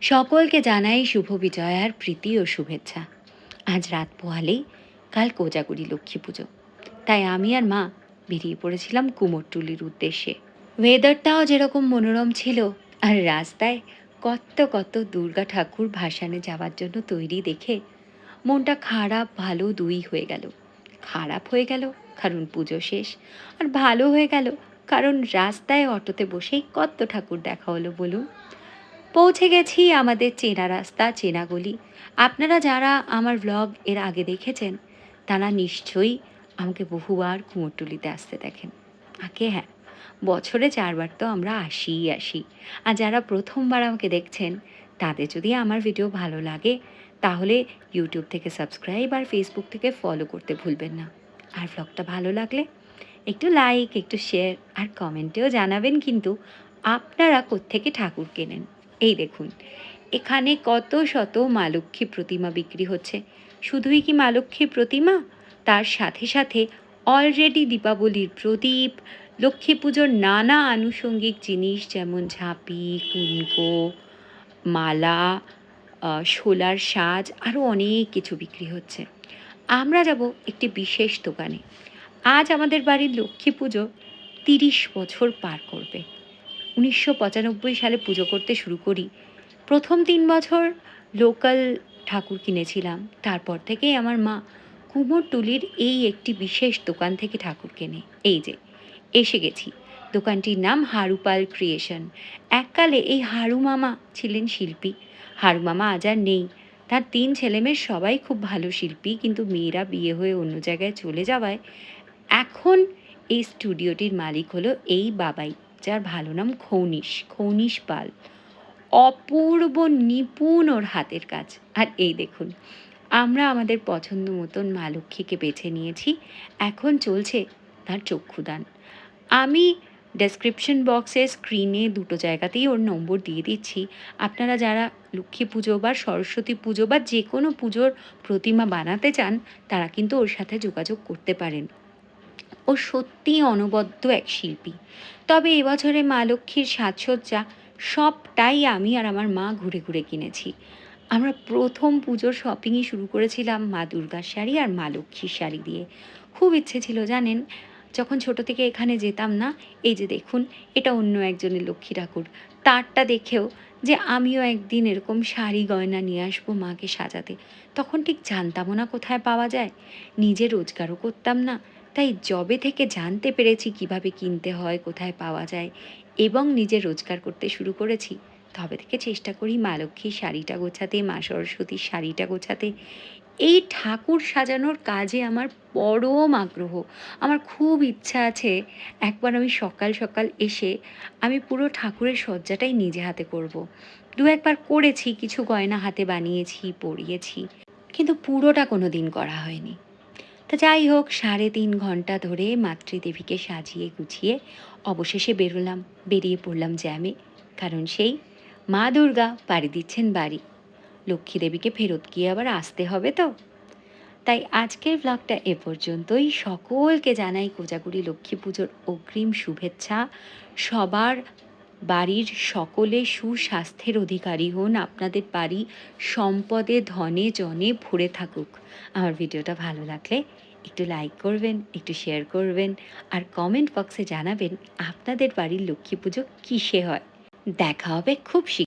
সকলকে জানাই শুভ বিজয়ার প্রীতি ও শুভেচ্ছা। আজ রাত পোহালেই কাল কোজাগরী লক্ষ্মী পুজো, তাই আমি আর মা বেরিয়ে পড়েছিলাম কুমোরটুলির উদ্দেশ্যে। ওয়েদারটাও যেরকম মনোরম ছিল, আর রাস্তায় কত কত দুর্গা ঠাকুর ভাসানে যাওয়ার জন্য তৈরি দেখে মনটা খারাপ ভালো দুই হয়ে গেল। খারাপ হয়ে গেল কারণ পুজো শেষ, আর ভালো হয়ে গেল কারণ রাস্তায় অটোতে বসেই কত ঠাকুর দেখা হলো বলুন। পৌঁছে গেছি আমাদের চেনা রাস্তা, চেনা গলি। আপনারা যারা আমার ব্লগ এর আগে দেখেছেন তারা নিশ্চয়ই আমাকে বহুবার কুমোরটুলিতে আসতে দেখেন। আগে হ্যাঁ, বছরে 4 বার তো আমরা আসিই আসি। আর যারা প্রথমবার আমাকে দেখছেন তাদের যদি আমার ভিডিও ভালো লাগে তাহলে ইউটিউব থেকে সাবস্ক্রাইব আর ফেসবুক থেকে ফলো করতে ভুলবেন না। আর ব্লগটা ভালো লাগলে একটু লাইক, একটু শেয়ার আর কমেন্টেও জানাবেন কিন্তু আপনারা কোত্থেকে ঠাকুর কেনেন। এই দেখুন, এখানে কত শত মা লক্ষ্মী প্রতিমা বিক্রি হচ্ছে। শুধুই কি মা লক্ষ্মীর প্রতিমা, তার সাথে সাথে অলরেডি দীপাবলির প্রদীপ, লক্ষ্মী পুজোর নানা আনুষঙ্গিক জিনিস যেমন ঝাঁপি, কুনকো, মালা, শোলার সাজ, আরও অনেক কিছু বিক্রি হচ্ছে। আমরা যাব একটি বিশেষ দোকানে। আজ আমাদের বাড়ির লক্ষ্মী পুজো 30 বছর পার করবে। 1995 সালে পুজো করতে শুরু করি। প্রথম 3 বছর লোকাল ঠাকুর কিনেছিলাম, তারপর থেকেই আমার মা কুমোরটুলির এই একটি বিশেষ দোকান থেকে ঠাকুর কেনে। এই যে এসে গেছি। দোকানটির নাম হারুপাল ক্রিয়েশন। এককালে এই হারু মামা ছিলেন শিল্পী। হারু মামা আজ আর নেই। তার 3 ছেলেমেয়ের সবাই খুব ভালো শিল্পী, কিন্তু মেয়েরা বিয়ে হয়ে অন্য জায়গায় চলে যাওয়ায় এখন এই স্টুডিওটির মালিক হলো এই বাবাই, যার ভালো নাম খৌনিশ পাল। অপূর্ব নিপুণ ওর হাতের কাজ। আর এই দেখুন, আমরা আমাদের পছন্দ মতন মা লক্ষ্মীকে বেছে নিয়েছি। এখন চলছে তার চক্ষুদান। আমি ডেসক্রিপশন বক্সে, স্ক্রিনে দুটো জায়গাতেই ওর নম্বর দিয়ে দিচ্ছি। আপনারা যারা লক্ষ্মী পুজো বা সরস্বতী পুজো বা যে কোনো পুজোর প্রতিমা বানাতে চান তারা কিন্তু ওর সাথে যোগাযোগ করতে পারেন। ও সত্যিই অনবদ্য এক শিল্পী। তবে এবছরে মা লক্ষ্মীর সাজসজ্জা সবটাই আমি আর আমার মা ঘুরে ঘুরে কিনেছি। আমরা প্রথম পুজোর শপিংই শুরু করেছিলাম মা দুর্গার শাড়ি আর মা লক্ষ্মীর শাড়ি দিয়ে। খুব ইচ্ছে ছিল জানেন, যখন ছোট থেকে এখানে যেতাম না, এই যে দেখুন এটা অন্য একজনের লক্ষ্মী ঠাকুর, তারটা দেখেও যে আমিও একদিন এরকম শাড়ি গয়না নিয়ে আসবো মাকে সাজাতে। তখন ঠিক জানতামও না কোথায় পাওয়া যায়, নিজে রোজগারও করতাম না। তাই যবে থেকে জানতে পেরেছি কিভাবে কিনতে হয়, কোথায় পাওয়া যায় এবং নিজে রোজগার করতে শুরু করেছি, তবে থেকে চেষ্টা করি মা লক্ষ্মীর শাড়িটা গোছাতে, মা সরস্বতীর শাড়িটা গোছাতে। এই ঠাকুর সাজানোর কাজে আমার পরম আগ্রহ। আমার খুব ইচ্ছা আছে একবার আমি সকাল সকাল এসে আমি পুরো ঠাকুরের সজ্জাটাই নিজে হাতে করব। দু একবার করেছি, কিছু গয়না হাতে বানিয়েছি, পরিয়েছি, কিন্তু পুরোটা কোনো দিন করা হয়নি। তা যাই হোক, 3.5 ঘন্টা ধরে মাতৃদেবীকে সাজিয়ে গুছিয়ে অবশেষে বেরিয়ে পড়লাম জ্যামে। কারণ সেই মা দুর্গা পাড়ি দিচ্ছেন বাড়ি। লক্ষ্মী দেবীকে ফেরত গিয়ে আবার আসতে হবে তো। তাই আজকের ব্লগটা এ পর্যন্তই। সকলকে জানাই কোজাগরী লক্ষ্মী পুজোর অগ্রিম শুভেচ্ছা। সবার বাড়ির সকলে সুস্বাস্থ্যের অধিকারী হন, আপনাদের বাড়ি সম্পদে ধনে জনে ভরে থাকুক। আমার ভিডিওটা ভালো লাগলে একটু লাইক করবেন, একটু শেয়ার করবেন, আর কমেন্ট বক্সে জানাবেন আপনাদের বাড়ির লক্ষ্মী পুজো কিসে হয়। দেখা হবে খুব শীঘ্রই।